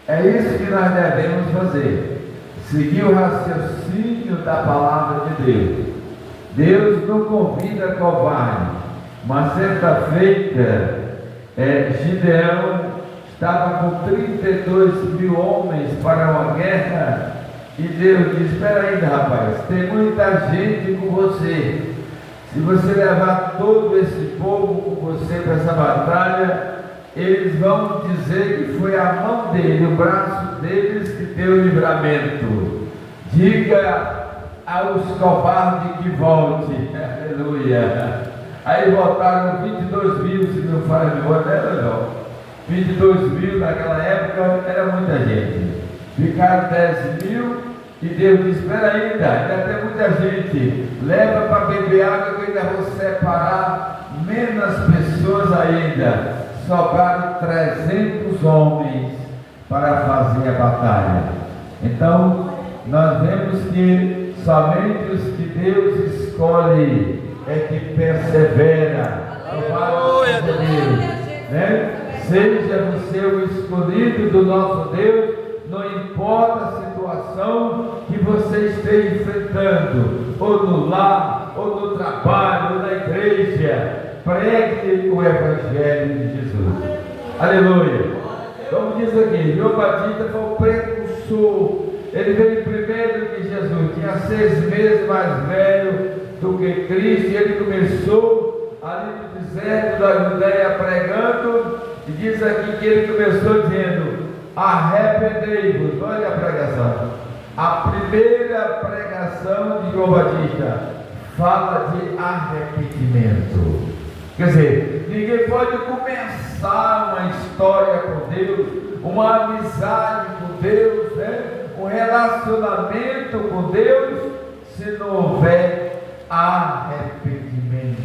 É isso que nós devemos fazer. Seguir o raciocínio da palavra de Deus. Deus não convida covarde. Uma certa feita, Gideão estava com 32.000 homens para uma guerra. E Deus diz: espera aí, rapaz, tem muita gente com você. Se você levar todo esse povo com você para essa batalha, eles vão dizer que foi a mão dele, o braço deles que deu o livramento. Diga aos covardes que volte. Aleluia. Aí voltaram 22.000, se não falha a memória, era legal. 22.000 naquela época era muita gente. Ficaram 10.000 e Deus disse: espera ainda tem muita gente. Leva para beber água que eu ainda vou separar menos pessoas ainda. Sobraram 300 homens para fazer a batalha. Então, nós vemos que somente os que Deus escolhe é que persevera. Aleluia, né? Seja você o escolhido do nosso Deus, não importa a situação que você esteja enfrentando, ou no lar, ou no trabalho, ou na igreja. Pregue o Evangelho de Jesus. Aleluia. Como diz aqui, João Batista foi o precursor. Ele veio primeiro que Jesus, tinha 6 meses mais velho do que Cristo, e ele começou ali no deserto da Judéia pregando, e diz aqui que ele começou dizendo: arrependei-vos. Olha a pregação. A primeira pregação de João Batista fala de arrependimento. Quer dizer, ninguém pode começar uma história com Deus, uma amizade com Deus, né? Um relacionamento com Deus, se não houver arrependimento.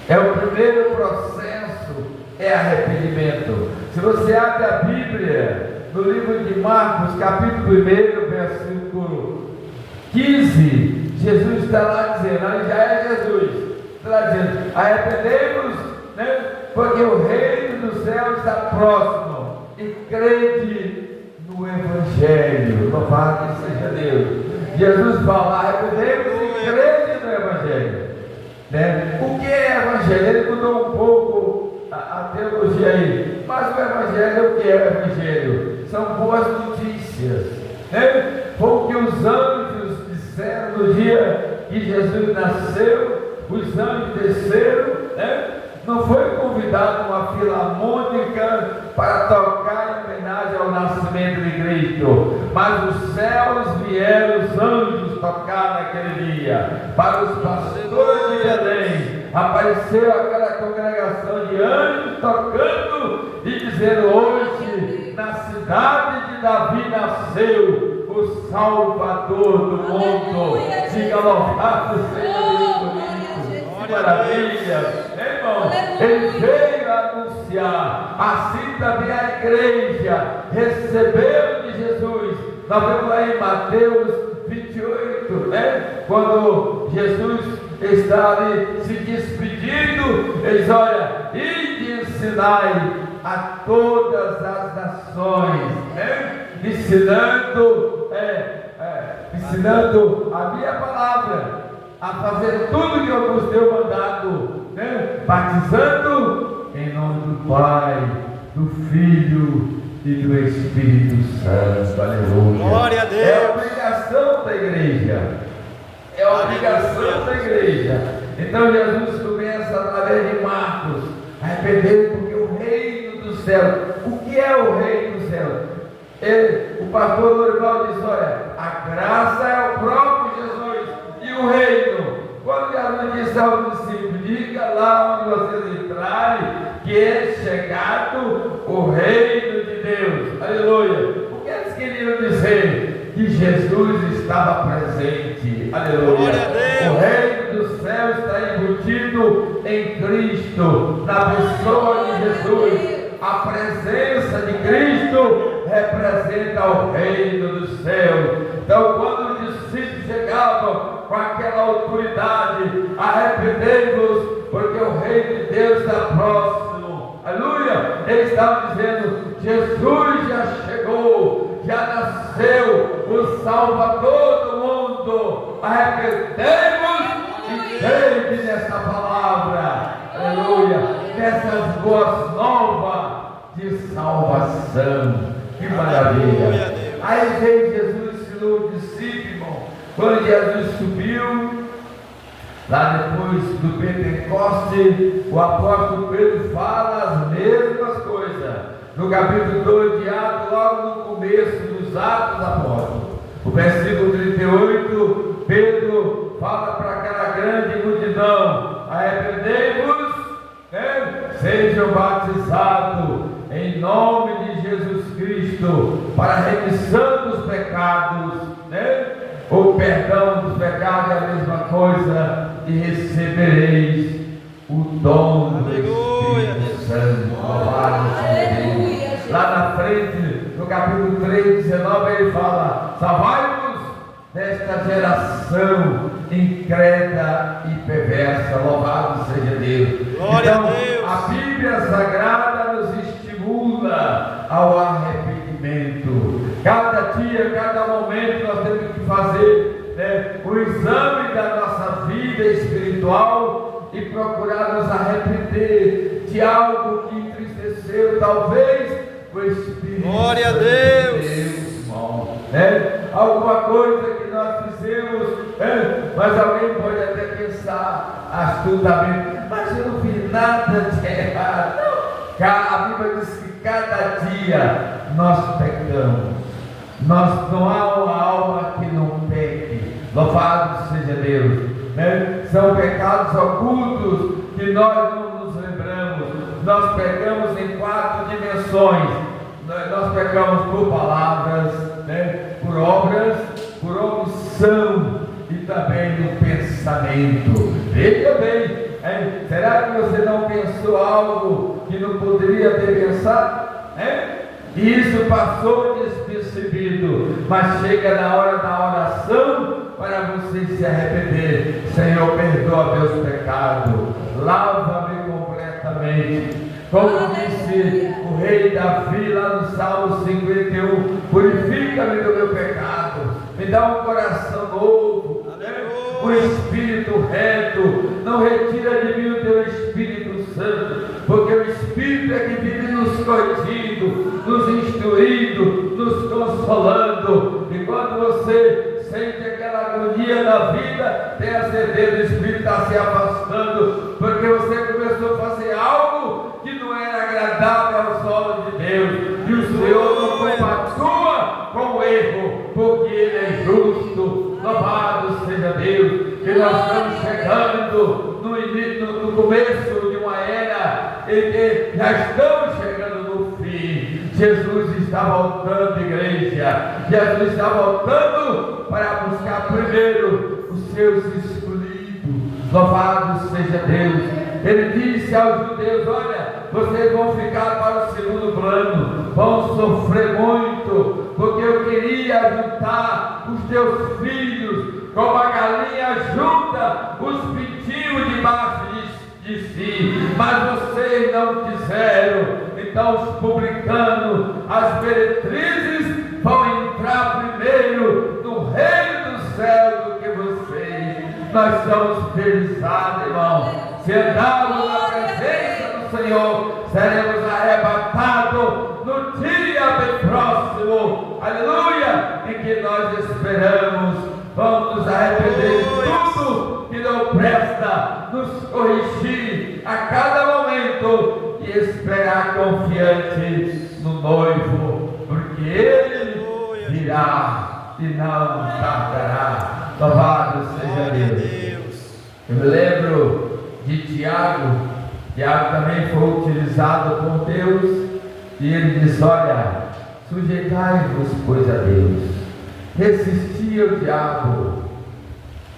É o primeiro processo, é arrependimento. Se você abre a Bíblia, no livro de Marcos, capítulo 1, versículo 15, Jesus está lá dizendo, aí já é Jesus. Está dizendo: arrependei-vos, né? Porque o reino do céu está próximo, e crede no Evangelho. Louvado seja Deus. Jesus fala: arrependei-vos e crede no Evangelho, né? O que é Evangelho? Ele mudou um pouco a teologia aí, mas o Evangelho, o que é o Evangelho? São boas notícias, né? Foi o que os anjos disseram no dia que Jesus nasceu. Os anjos desceram, né? Não foi convidado uma filarmônica para tocar em homenagem ao nascimento de Cristo, mas os céus vieram, os anjos tocar naquele dia. Para os pastores de Belém, apareceu aquela congregação de anjos tocando e dizendo: hoje na cidade de Davi nasceu o Salvador do mundo. Diga louvado seja Deus. Maravilha, irmão, ele veio anunciar, assim também a igreja recebeu de Jesus. Nós vemos lá em Mateus 28, né? Quando Jesus está ali se despedindo, ele diz: olha, ide ensinai a todas as nações, né? Ensinando a minha palavra, a fazer tudo que eu vos deu mandado, né? Batizando em nome do Pai, do Filho e do Espírito Santo. Aleluia. Glória a Deus. É a obrigação da igreja. É a obrigação da igreja. Então Jesus começa através de Marcos: arrependei, porque o reino do céu. O que é o reino do céu? O pastor Lorival diz: olha, a graça é o próprio Jesus. E o reino, quando Jesus disse ao discípulo: diga lá onde vocês entrarem, que é chegado o reino de Deus. Aleluia. O que eles queriam dizer? Que Jesus estava presente. Aleluia. O reino do céu está embutido em Cristo, na pessoa de Jesus. A presença de Cristo representa o reino do céu. Então, quando os discípulos chegavam com aquela autoridade: arrependei-vos, porque o reino de Deus está próximo. Aleluia! Eles estavam dizendo: Jesus já chegou, já nasceu o Salvador do mundo. Arrependemos e crede nessa palavra, aleluia, nessas boas novas de salvação. Que maravilha! Aí veio Jesus, ensinou o discípulo, irmão. Quando Jesus subiu, lá depois do Pentecoste, o apóstolo Pedro fala as mesmas coisas. No capítulo 2 de Atos, logo no começo dos Atos Apóstolos, o versículo 38, Pedro fala para aquela grande multidão: arrependei-vos, sejam batizados em nome de Jesus Cristo para a remissão dos pecados, o perdão dos pecados é a mesma coisa, e recebereis o dom do Espírito Santo. Louvado seja Deus. Lá na frente, no capítulo 3, 19, ele fala: salvai-vos desta geração incrédula e perversa. Louvado seja Deus. Glória então, a Deus. A Bíblia Sagrada nos estimula ao arrependimento. Cada dia, cada momento nós temos que fazer o exame da nossa vida espiritual e procurar nos arrepender de algo que entristeceu talvez o Espírito. Glória a Deus, irmão, alguma coisa que nós fizemos, mas alguém pode até pensar astutamente: mas eu não fiz nada de errado. Não. A Bíblia diz que cada dia nós pecamos. Não há uma alma que não peque. Louvado seja Deus. São pecados ocultos que nós não nos lembramos. Nós pecamos em 4 dimensões. Nós pecamos por palavras, por obras, por omissão e também no pensamento. Veja bem, será que você não pensou algo que não poderia ter pensado? E isso passou despercebido, mas chega na hora da oração para você se arrepender. Senhor, perdoa meus pecados, lava-me completamente. Como disse o rei Davi lá no Salmo 51, purifica-me do meu pecado, me dá um coração novo, um espírito reto, não retira de mim o teu Espírito Santo, porque o Espírito é que vive nos corrigindo, nos instruindo, nos consolando. E quando você sente aquela agonia da vida, tenha certeza, o Espírito está se afastando, porque você começou a fazer algo que não era agradável aos olhos de Deus, e o Senhor não compactua com o erro, porque Ele é justo. Louvado seja Deus, que nós estamos chegando no começo de uma era, e já estamos chegando no fim. Jesus está voltando, igreja. Jesus está voltando para buscar primeiro os seus escolhidos. Louvado seja Deus. Ele disse aos judeus: olha, vocês vão ficar para o segundo plano, vão sofrer muito, porque eu queria juntar os teus filhos, como a galinha junta os pintinhos debaixo de si, mas vocês não quiseram. Então os publicanos, as meretrizes vão entrar primeiro no reino do céu do que vocês. Nós somos felizados, irmão. Se andarmos na presença do Senhor, seremos arrebatados no dia bem próximo, aleluia, em que nós esperamos. Vamos nos arrepender de tudo que não presta, nos corrigir a cada momento e esperar confiante no noivo, porque Ele virá e não tardará. Louvado seja Deus. Eu me lembro de Tiago. Tiago também foi utilizado por Deus, e ele diz: olha, sujeitai-vos pois a Deus, resisti ao diabo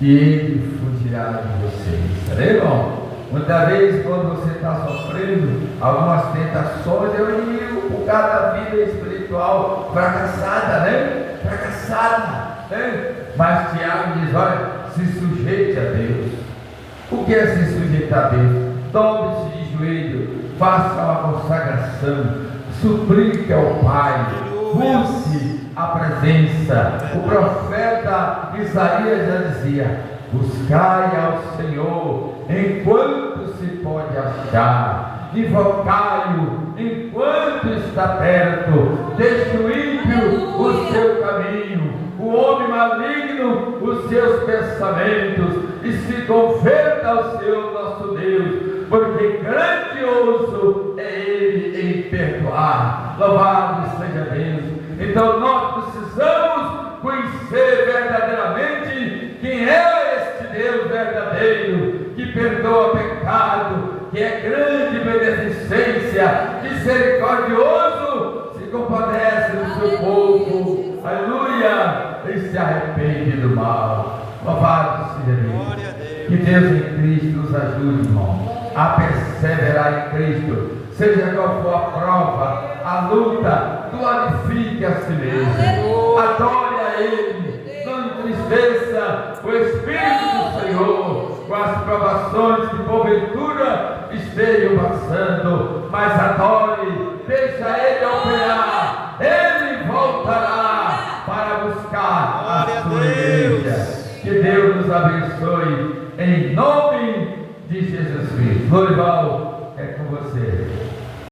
e ele fugirá de vocês. Tá bem, irmão? Muitas vezes, quando você está sofrendo algumas tentações, é o inimigo por causa da vida espiritual fracassada, fracassada, mas Tiago diz: olha, se sujeite a Deus. O que é se sujeitar a Deus? Dobre-se de joelho, faça uma consagração, suplique ao Pai, busque a presença. O profeta Isaías já dizia: buscai ao Senhor enquanto se pode achar, invocai-o enquanto está perto. Deixe o ímpio o seu caminho, o homem maligno os seus pensamentos, e se converta ao Senhor nosso Deus, porque grandioso é Ele em perdoar. Louvado seja Deus. Então nós precisamos conhecer verdadeiramente quem é este Deus verdadeiro, que perdoa pecado, que é grande beneficência, misericordioso, se compadece do seu povo, aleluia, e se arrepende do mal. Louvado seja Deus. Que Deus em Cristo nos ajude, irmão, a perseverar em Cristo. Seja qual for a prova, a luta, glorifique a si mesmo, adore a Ele, não entristeça o Espírito do Senhor com as provações que porventura estejam passando, mas adore, deixa Ele operar, Ele voltará para buscar a sua igreja. Que Deus nos abençoe em nome de Jesus Cristo. Glorival é com você.